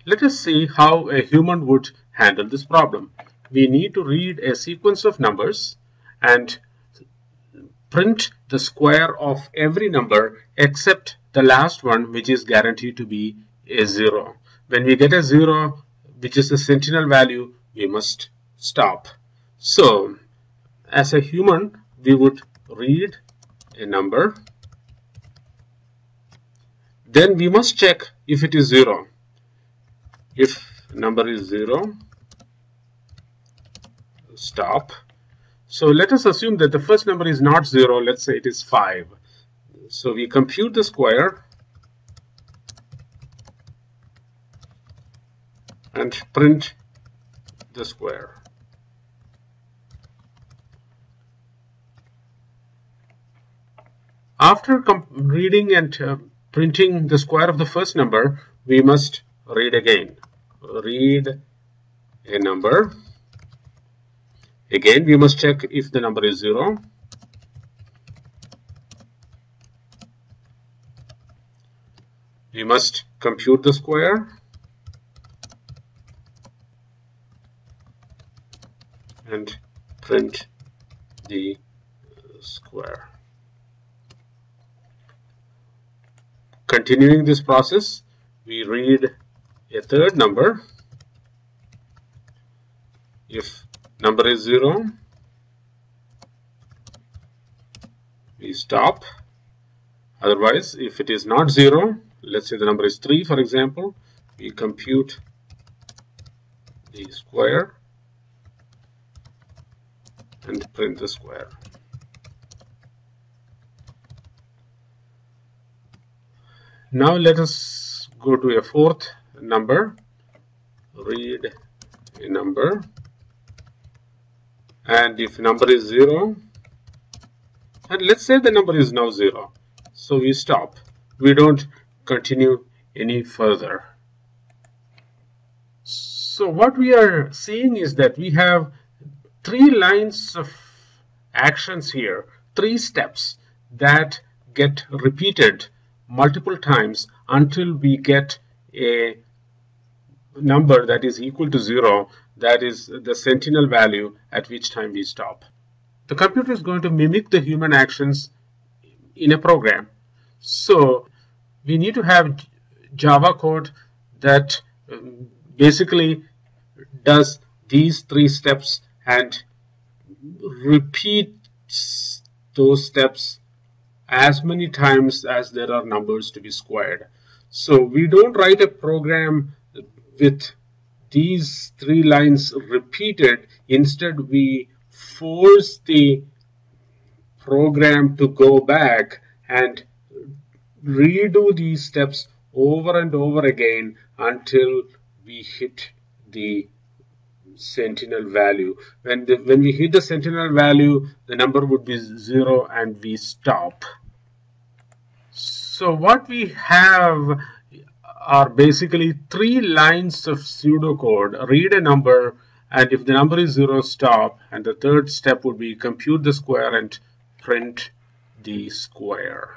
Let us see how a human would handle this problem. We need to read a sequence of numbers and print the square of every number except the last one, which is guaranteed to be a 0. When we get a 0, which is the sentinel value, we must stop. So, as a human, we would read a number. Then we must check if it is 0. If number is 0, stop. So let us assume that the first number is not 0. Let's say it is 5. So we compute the square and print the square. After reading and printing the square of the first number, we must read again. Read a number. Again, we must check if the number is 0. We must compute the square and print the square. Continuing this process, we read a third number. If number is 0, we stop. Otherwise, if it is not 0, let's say the number is 3, for example, we compute the square and print the square. Now let us go to a fourth number. Read a number. And if number is 0, and let's say the number is now 0, so we stop. We don't continue any further. So what we are seeing is that we have 3 lines of actions here, 3 steps that get repeated multiple times until we get a number that is equal to 0, that is the sentinel value at which time we stop. The computer is going to mimic the human actions in a program. So we need to have Java code that basically does these 3 steps and repeats those steps as many times as there are numbers to be squared. So we don't write a program with these 3 lines repeated. Instead, we force the program to go back and redo these steps over and over again until we hit the sentinel value. When we hit the sentinel value, the number would be 0 and we stop. So what we have are basically 3 lines of pseudocode. Read a number, and if the number is 0, stop. And the third step would be compute the square and print the square.